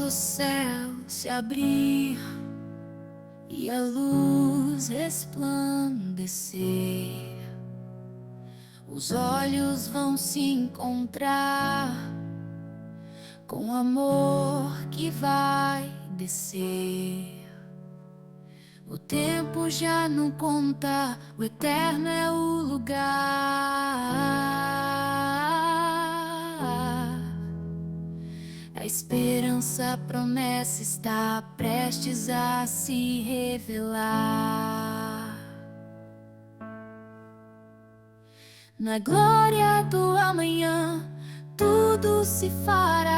Quando o céu se abrir e a luz resplandecer, os olhos vão se encontrar com o amor que vai descer. O tempo já não conta, o eterno é o lugar. A esperança, a promessa está prestes a se revelar. Na glória do amanhã, tudo se fará.